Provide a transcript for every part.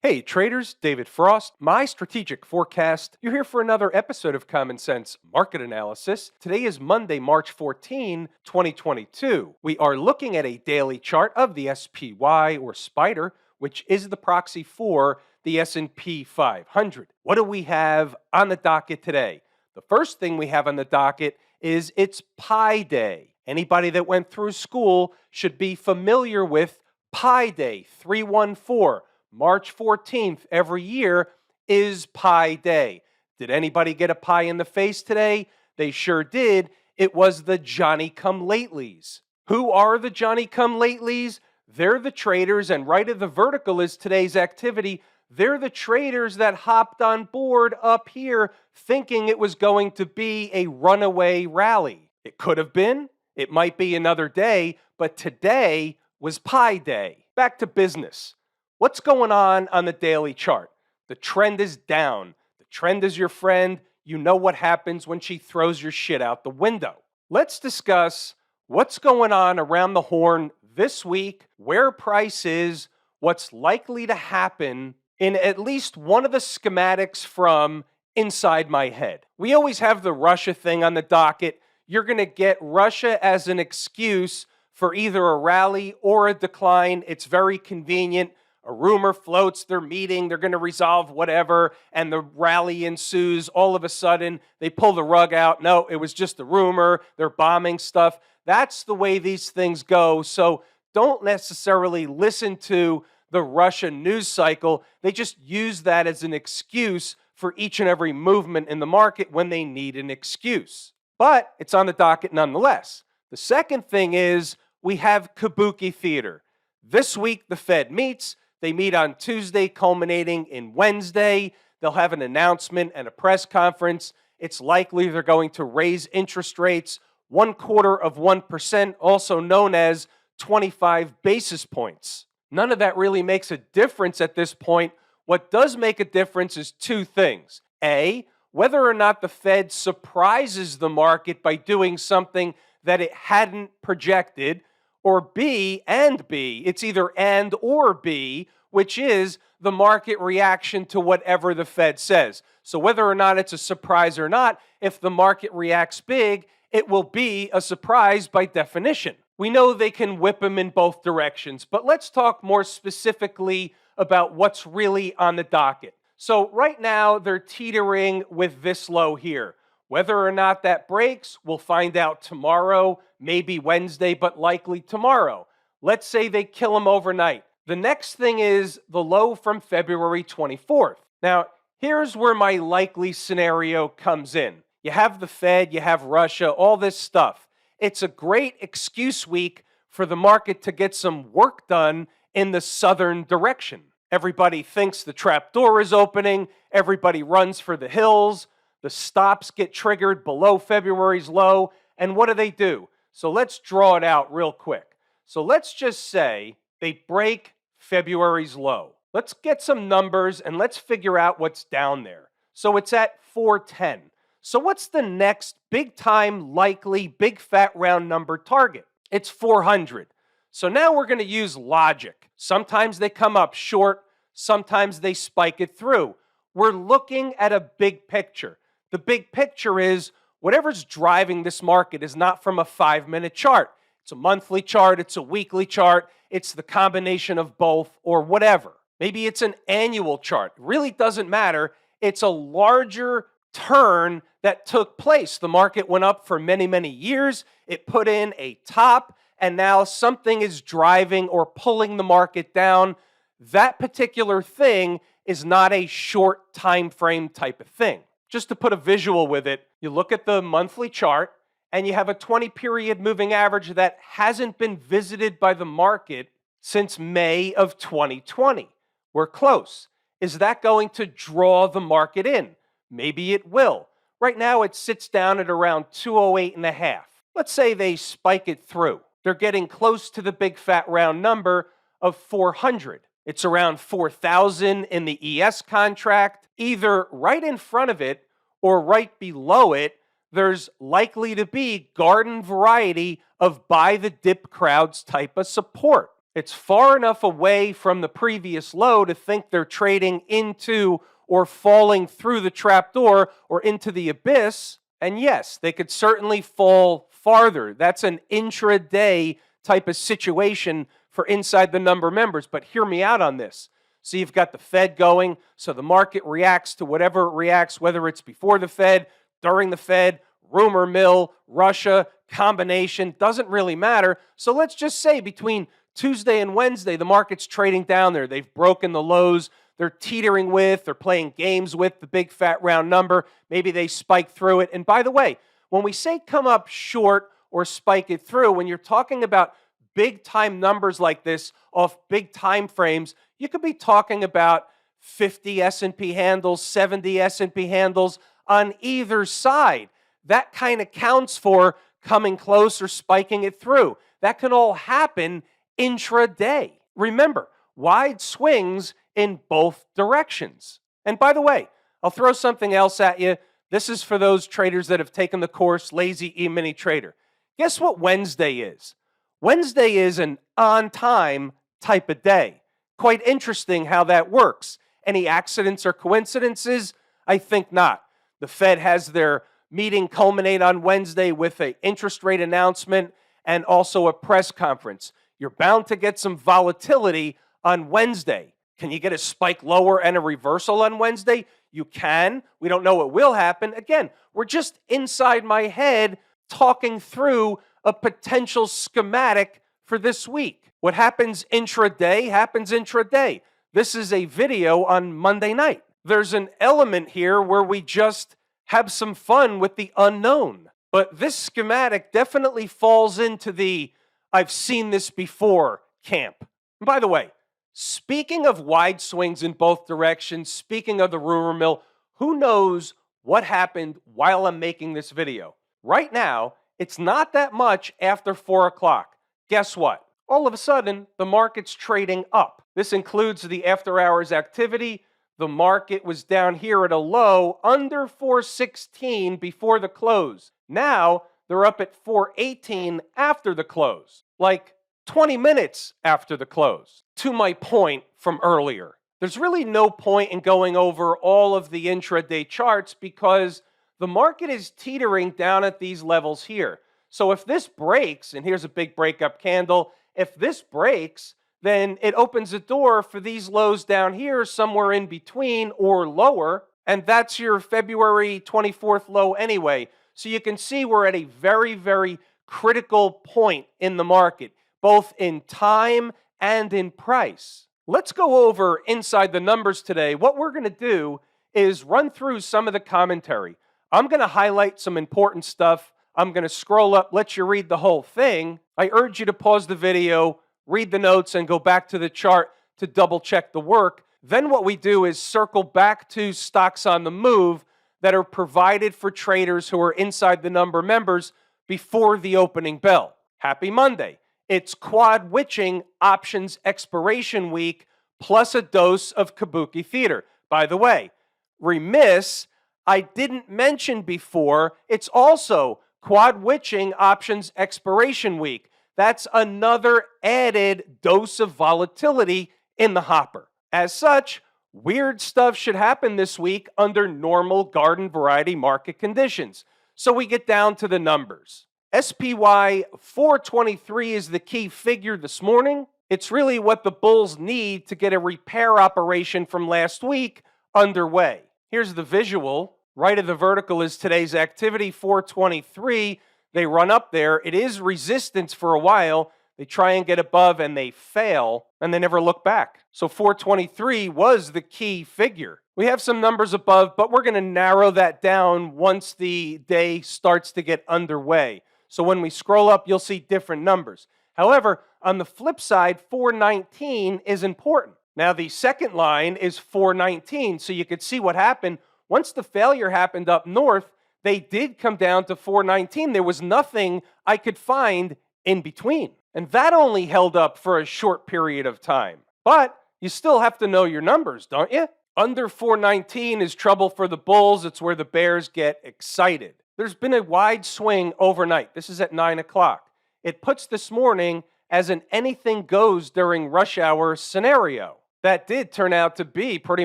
Hey traders, David Frost, my strategic forecast. You're here for another episode of Common Sense Market Analysis. Today is Monday, March 14, 2022. We are looking at a daily chart of the SPY or Spider, which is the proxy for the S&P 500. What do we have on the docket today? The first thing we have on the docket is it's Pi Day. Anybody that went through school should be familiar with Pi Day 314. March 14th every year is Pi Day. Did anybody get a pie in the face today? They sure did. It was the Johnny-come-latelys. Who are the Johnny-come-latelys? They're the traders, and right of the vertical is today's activity. They're the traders that hopped on board up here thinking it was going to be a runaway rally. It could have been. It might be another day, but today was Pi Day. Back to business. What's going on the daily chart? The trend is down. The trend is your friend. You know what happens when she throws your shit out the window. Let's discuss what's going on around the horn this week, where price is, what's likely to happen in at least one of the schematics from inside my head. We always have the Russia thing on the docket. You're going to get Russia as an excuse for either a rally or a decline. It's very convenient. A rumor floats, they're meeting, they're going to resolve whatever, and the rally ensues. All of a sudden, they pull the rug out. No, it was just a rumor. They're bombing stuff. That's the way these things go. So don't necessarily listen to the Russian news cycle. They just use that as an excuse for each and every movement in the market when they need an excuse. But it's on the docket nonetheless. The second thing is we have Kabuki theater. This week, the Fed meets. They meet on Tuesday, culminating in Wednesday. They'll have an announcement and a press conference. It's likely they're going to raise interest rates 0.25%, also known as 25 basis points. None of that really makes a difference at this point. What does make a difference is two things. A, whether or not the Fed surprises the market by doing something that it hadn't projected, or B, it's either and or B, which is the market reaction to whatever the Fed says. So whether or not it's a surprise or not, if the market reacts big, it will be a surprise by definition. We know they can whip them in both directions, but let's talk more specifically about what's really on the docket. So right now, they're teetering with this low here. Whether or not that breaks, we'll find out tomorrow, maybe Wednesday, but likely tomorrow. Let's say they kill them overnight. The next thing is the low from February 24th. Now, here's where my likely scenario comes in. You have the Fed, you have Russia, all this stuff. It's a great excuse week for the market to get some work done in the southern direction. Everybody thinks the trap door is opening. Everybody runs for the hills. The stops get triggered below February's low. And what do? So let's draw it out real quick. So let's just say they break February's low. Let's get some numbers and let's figure out what's down there. So it's at 410. So what's the next big time likely big fat round number target? It's 400. So now we're going to use logic. Sometimes they come up short. Sometimes they spike it through. We're looking at a big picture. The big picture is whatever's driving this market is not from a 5-minute chart. It's a monthly chart, it's a weekly chart, it's the combination of both or whatever. Maybe it's an annual chart. It really doesn't matter. It's a larger turn that took place. The market went up for many, many years. It put in a top, and now something is driving or pulling the market down. That particular thing is not a short time frame type of thing. Just to put a visual with it, you look at the monthly chart and you have a 20-period moving average that hasn't been visited by the market since May of 2020. We're close. Is that going to draw the market in? Maybe it will. Right now, it sits down at around 208.5. Let's say they spike it through. They're getting close to the big fat round number of 400. It's around 4,000 in the ES contract. Either right in front of it or right below it, there's likely to be garden variety of buy the dip crowds type of support. It's far enough away from the previous low to think they're trading into or falling through the trapdoor or into the abyss. And yes, they could certainly fall farther. That's an intraday type of situation for inside the number members. But hear me out on this. So you've got the Fed going, so the market reacts to whatever it reacts, whether it's before the Fed, during the Fed, rumor mill, Russia, combination, doesn't really matter. So let's just say between Tuesday and Wednesday, the market's trading down there. They've broken the lows. They're teetering with, they're playing games with the big fat round number. Maybe they spike through it. And by the way, when we say come up short or spike it through, when you're talking about big time numbers like this off big time frames, you could be talking about 50 S&P handles, 70 S&P handles on either side. That kind of counts for coming close or spiking it through. That can all happen intraday. Remember, wide swings in both directions. And by the way, I'll throw something else at you. This is for those traders that have taken the course, Lazy E-mini Trader. Guess what Wednesday is? Wednesday is an on-time type of day. Quite interesting how that works. Any accidents or coincidences? I think not. The Fed has their meeting culminate on Wednesday with an interest rate announcement and also a press conference. You're bound to get some volatility on Wednesday. Can you get a spike lower and a reversal on Wednesday? You can. We don't know what will happen. Again, we're just inside my head talking through a potential schematic for this week. What happens intraday happens intraday. This is a video on Monday night. There's an element here where we just have some fun with the unknown. But this schematic definitely falls into the I've seen this before camp. And by the way, speaking of wide swings in both directions, speaking of the rumor mill, who knows what happened while I'm making this video? Right now, it's not that much after 4 o'clock. Guess what? All of a sudden, the market's trading up. This includes the after hours activity. The market was down here at a low under 416 before the close. Now, they're up at 418 after the close, like 20 minutes after the close. To my point from earlier, there's really no point in going over all of the intraday charts because the market is teetering down at these levels here. So if this breaks, and here's a big breakup candle, if this breaks, then it opens a door for these lows down here somewhere in between or lower, and that's your February 24th low anyway. So you can see we're at a very, very critical point in the market, both in time and in price. Let's go over inside the numbers today. What we're going to do is run through some of the commentary. I'm going to highlight some important stuff. I'm going to scroll up, let you read the whole thing. I urge you to pause the video, read the notes, and go back to the chart to double check the work. Then what we do is circle back to stocks on the move that are provided for traders who are inside the number members before the opening bell. Happy Monday. It's quad witching options expiration week plus a dose of kabuki theater. By the way, remiss, I didn't mention before, it's also quad witching options expiration week. That's another added dose of volatility in the hopper. As such, weird stuff should happen this week under normal garden variety market conditions. So we get down to the numbers. SPY 423 is the key figure this morning. It's really what the bulls need to get a repair operation from last week underway. Here's the visual. Right of the vertical is today's activity, 423. They run up there. It is resistance for a while. They try and get above and they fail, and they never look back. So 423 was the key figure. We have some numbers above, but we're going to narrow that down once the day starts to get underway. So when we scroll up, you'll see different numbers. However, on the flip side, 419 is important. Now, the second line is 419, so you could see what happened. Once the failure happened up north, they did come down to 419. There was nothing I could find in between. And that only held up for a short period of time. But you still have to know your numbers, don't you? Under 419 is trouble for the bulls. It's where the bears get excited. There's been a wide swing overnight. This is at 9 o'clock. It puts this morning as an anything goes during rush hour scenario. That did turn out to be pretty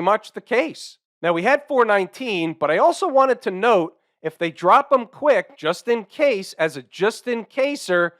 much the case. Now we had 419, but I also wanted to note if they drop them quick, just in case, as a just in caser,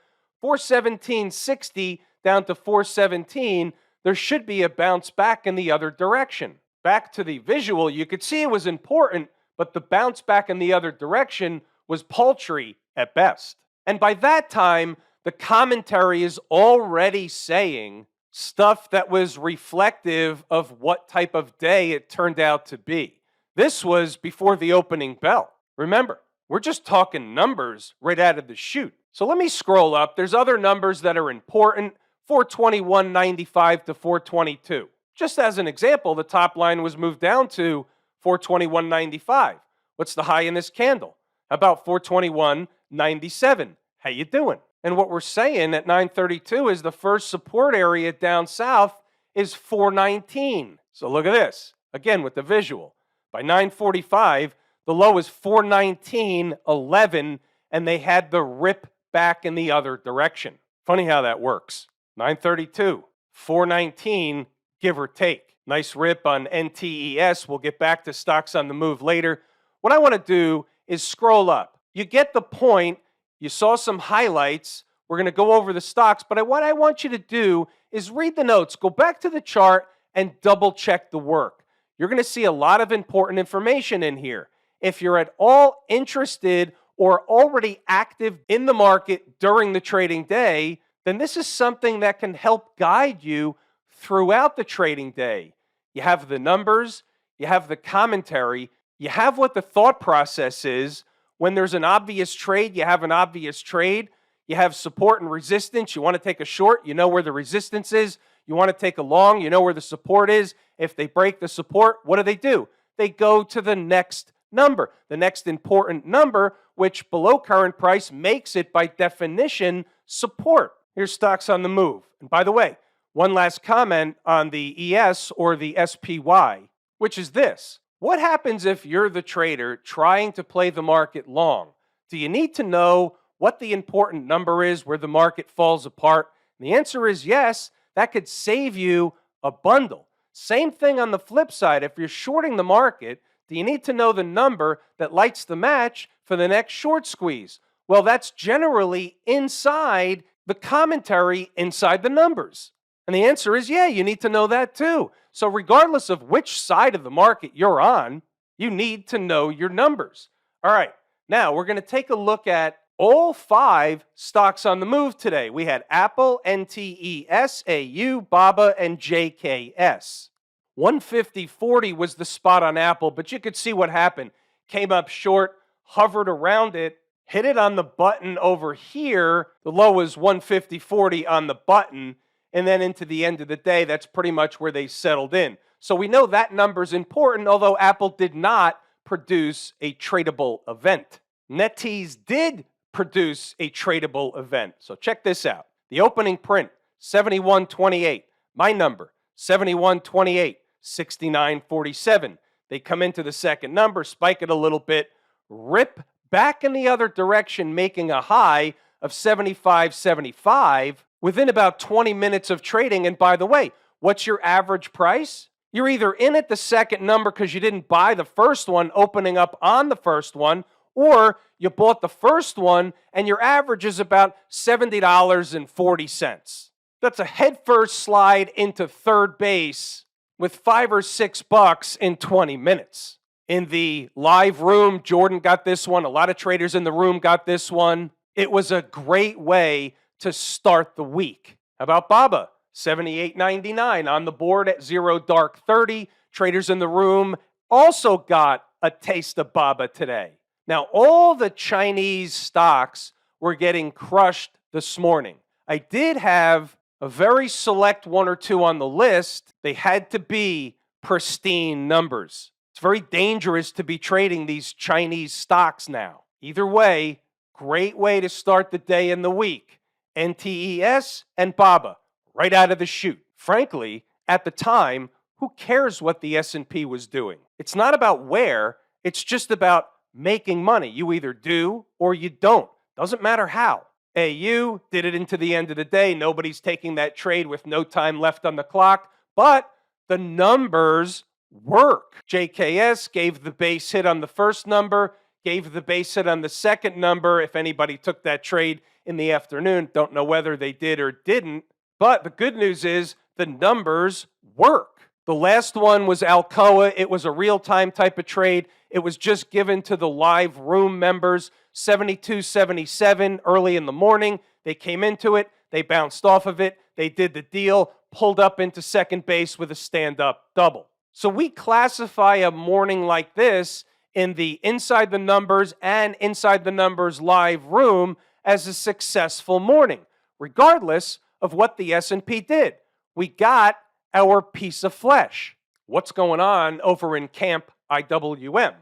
417.60 down to 417, there should be a bounce back in the other direction. Back to the visual, you could see it was important, but the bounce back in the other direction was paltry at best. And by that time, the commentary is already saying stuff that was reflective of what type of day it turned out to be. This was before the opening bell. Remember, we're just talking numbers right out of the chute. So let me scroll up. There's other numbers that are important, 421.95 to 422. Just as an example, the top line was moved down to 421.95. What's the high in this candle? About 421.97. How you doing? And what we're saying at 932 is the first support area down south is 419. So look at this. Again, with the visual. By 945, the low is 419.11, and they had the rip back in the other direction. Funny how that works. 932, 419, give or take. Nice rip on NTES. We'll get back to stocks on the move later. What I want to do is scroll up. You get the point. You saw some highlights. We're going to go over the stocks, but what I want you to do is read the notes, go back to the chart, and double check the work. You're going to see a lot of important information in here. If you're at all interested or already active in the market during the trading day, then this is something that can help guide you throughout the trading day. You have the numbers, you have the commentary, you have what the thought process is. When there's an obvious trade, you have an obvious trade. You have support and resistance. You want to take a short, you know where the resistance is. You want to take a long, you know where the support is. If they break the support, what do? They go to the next number, the next important number, which below current price makes it by definition support. Here's stocks on the move. And by the way, one last comment on the ES or the SPY, which is this. What happens if you're the trader trying to play the market long? Do you need to know what the important number is where the market falls apart? And the answer is yes. That could save you a bundle. Same thing on the flip side. If you're shorting the market, do you need to know the number that lights the match for the next short squeeze? Well, that's generally inside the commentary, inside the numbers. And the answer is yeah, you need to know that too. So regardless of which side of the market you're on, you need to know your numbers. All right, now we're going to take a look at all 5 stocks on the move today. We had Apple, NTES, AU, BABA, and JKS. 150.40 was the spot on Apple, but you could see what happened. Came up short, hovered around it, hit it on the button over here. The low was 150.40 on the button. And then into the end of the day, that's pretty much where they settled in. So we know that number's important, although Apple did not produce a tradable event. NetEase did produce a tradable event. So check this out. The opening print, 71.28. My number, 71.28, 69.47. They come into the second number, spike it a little bit, rip back in the other direction, making a high of 75.75 within about 20 minutes of trading. And by the way, what's your average price? You're either in at the second number because you didn't buy the first one, opening up on the first one, or you bought the first one and your average is about $70.40. That's a headfirst slide into third base with $5 or $6 in 20 minutes. In the live room, Jordan got this one. A lot of traders in the room got this one. It was a great way to start the week. How about BABA? 78.99 on the board at 0 dark 30. Traders in the room also got a taste of BABA today. Now, all the Chinese stocks were getting crushed this morning. I did have a very select 1 or 2 on the list. They had to be pristine numbers. It's very dangerous to be trading these Chinese stocks now. Either way, great way to start the day and the week. NTES and BABA, right out of the chute. Frankly, at the time, who cares what the S&P was doing? It's not about where, it's just about making money. You either do or you don't. Doesn't matter how. AU did it into the end of the day. Nobody's taking that trade with no time left on the clock, but the numbers work. JKS gave the base hit on the first number, gave the base hit on the second number. If anybody took that trade in the afternoon, don't know whether they did or didn't. But the good news is the numbers work. The last one was Alcoa. It was a real-time type of trade. It was just given to the live room members, 72.77 early in the morning. They came into it. They bounced off of it. They did the deal, pulled up into second base with a stand-up double. So we classify a morning like this in the inside the numbers and inside the numbers live room as a successful morning, regardless of what the S&P did. We got our piece of flesh. What's going on over in Camp IWM?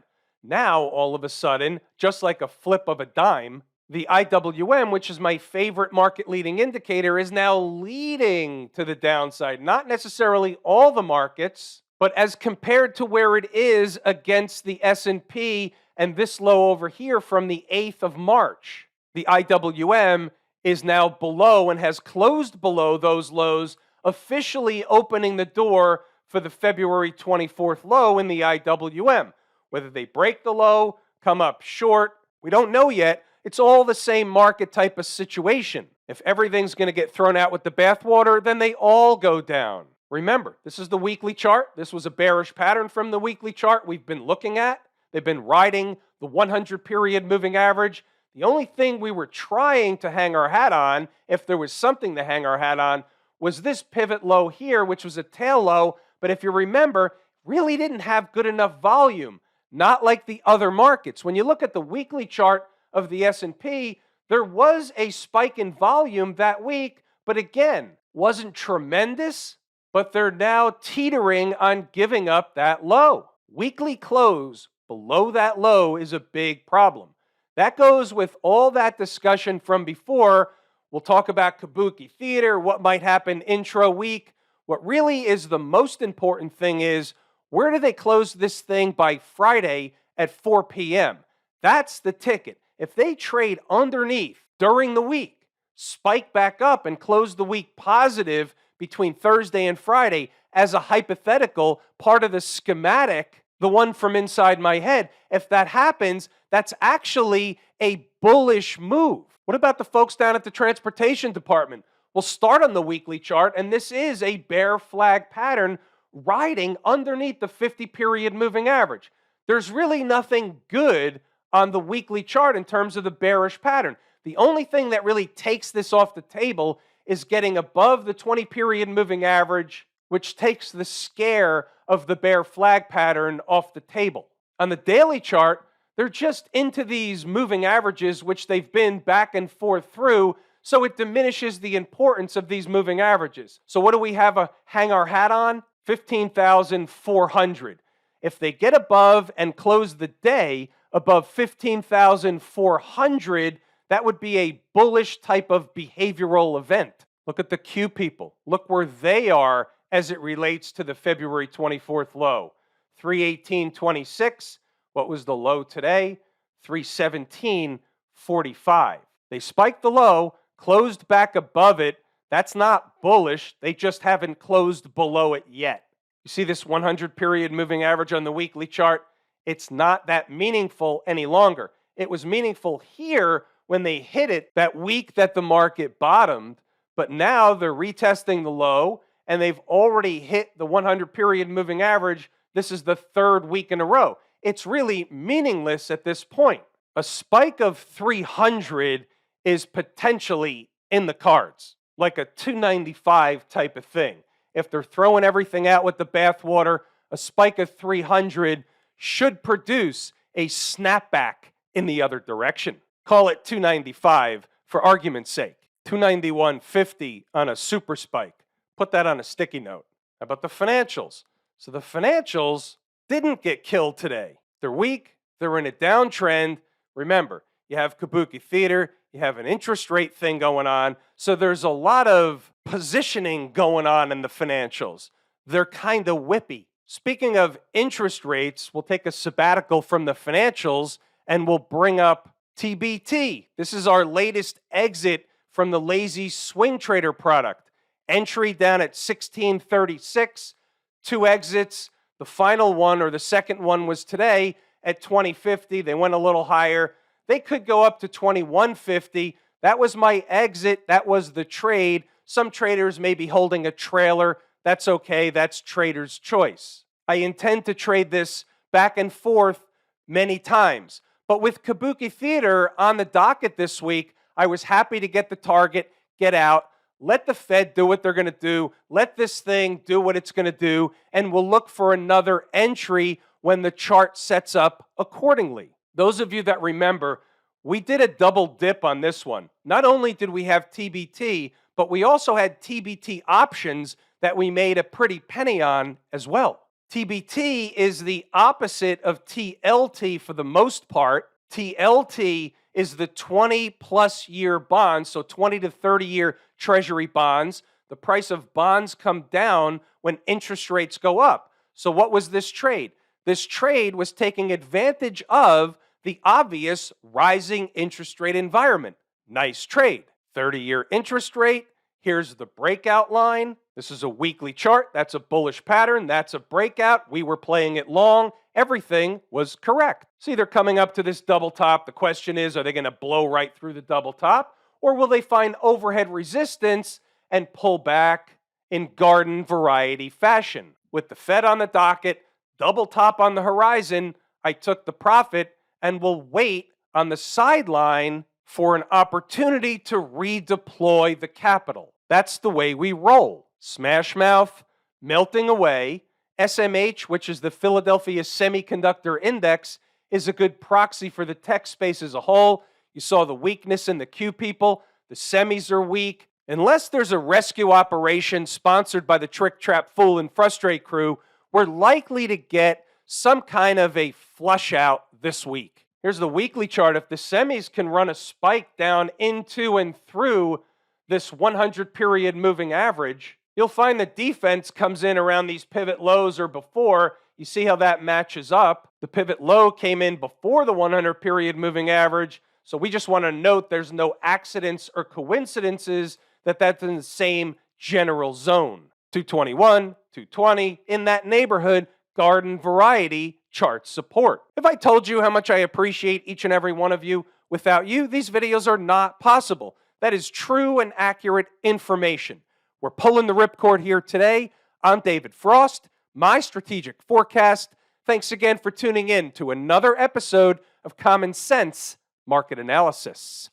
Now, all of a sudden, just like a flip of a dime, the IWM, which is my favorite market leading indicator, is now leading to the downside. Not necessarily all the markets, but as compared to where it is against the S&P and this low over here from the 8th of March. The IWM is now below and has closed below those lows, officially opening the door for the February 24th low in the IWM. Whether they break the low, come up short, we don't know yet. It's all the same market type of situation. If everything's going to get thrown out with the bathwater, then they all go down. Remember, this is the weekly chart. This was a bearish pattern from the weekly chart we've been looking at. They've been riding the 100-period moving average. The only thing we were trying to hang our hat on, if there was something to hang our hat on, was this pivot low here, which was a tail low, but if you remember, really didn't have good enough volume, not like the other markets. When you look at the weekly chart of the S&P, there was a spike in volume that week, but again, wasn't tremendous, but they're now teetering on giving up that low. Weekly close below that low is a big problem. That goes with all that discussion from before. We'll talk about Kabuki Theater, what might happen intra-week. What really is the most important thing is, where do they close this thing by Friday at 4 p.m.? That's the ticket. If they trade underneath during the week, spike back up and close the week positive between Thursday and Friday as a hypothetical part of the schematic, the one from inside my head, if that happens, that's actually a bullish move. What about the folks down at the transportation department? We'll start on the weekly chart, and this is a bear flag pattern riding underneath the 50-period moving average. There's really nothing good on the weekly chart in terms of the bearish pattern. The only thing that really takes this off the table is getting above the 20-period moving average, which takes the scare of the bear flag pattern off the table. On the daily chart, they're just into these moving averages, which they've been back and forth through, so it diminishes the importance of these moving averages. So what do we have hang our hat on? 15,400. If they get above and close the day above 15,400, that would be a bullish type of behavioral event. Look at the Q people. Look where they are as it relates to the February 24th low. 318.26. What was the low today? 317.45. They spiked the low, closed back above it. That's not bullish. They just haven't closed below it yet. You see this 100-period moving average on the weekly chart? It's not that meaningful any longer. It was meaningful here when they hit it that week that the market bottomed, but now they're retesting the low, and they've already hit the 100-period moving average. This is the third week in a row. It's really meaningless at this point. A spike of 300 is potentially in the cards, like a 295 type of thing. If they're throwing everything out with the bathwater, a spike of 300 should produce a snapback in the other direction. Call it 295 for argument's sake. 291.50 on a super spike. Put that on a sticky note. How about the financials? So the financials didn't get killed today. They're weak. They're in a downtrend. Remember, you have Kabuki Theater. You have an interest rate thing going on. So there's a lot of positioning going on in the financials. They're kind of whippy. Speaking of interest rates, we'll take a sabbatical from the financials and we'll bring up TBT, this is our latest exit from the lazy swing trader product. Entry down at 1636, two exits. The final one, or the second one, was today at 2050. They went a little higher. They could go up to 2150. That was my exit. That was the trade. Some traders may be holding a trailer. That's okay. That's trader's choice. I intend to trade this back and forth many times. But with Kabuki Theater on the docket this week, I was happy to get the target, get out, let the Fed do what they're going to do, let this thing do what it's going to do, and we'll look for another entry when the chart sets up accordingly. Those of you that remember, we did a double dip on this one. Not only did we have TBT, but we also had TBT options that we made a pretty penny on as well. TBT is the opposite of TLT for the most part. TLT is the 20-plus year bonds, so 20 to 30-year Treasury bonds. The price of bonds come down when interest rates go up. So what was this trade? This trade was taking advantage of the obvious rising interest rate environment. Nice trade. 30-year interest rate. Here's the breakout line. This is a weekly chart. That's a bullish pattern. That's a breakout. We were playing it long. Everything was correct. See, they're coming up to this double top. The question is, are they going to blow right through the double top? Or will they find overhead resistance and pull back in garden variety fashion? With the Fed on the docket, double top on the horizon, I took the profit and will wait on the sideline for an opportunity to redeploy the capital. That's the way we roll. Smash mouth, melting away. SMH, which is the Philadelphia Semiconductor Index, is a good proxy for the tech space as a whole. You saw the weakness in the Q people. The semis are weak. Unless there's a rescue operation sponsored by the Trick, Trap, Fool, and Frustrate crew, we're likely to get some kind of a flush out this week. Here's the weekly chart. If the semis can run a spike down into and through this 100-period moving average, you'll find that defense comes in around these pivot lows or before. You see how that matches up. The pivot low came in before the 100-period moving average. So we just want to note there's no accidents or coincidences that that's in the same general zone. 221, 220, in that neighborhood, garden variety chart support. If I told you how much I appreciate each and every one of you, without you, these videos are not possible. That is true and accurate information. We're pulling the ripcord here today. I'm David Frost, my strategic forecast. Thanks again for tuning in to another episode of Common Sense Market Analysis.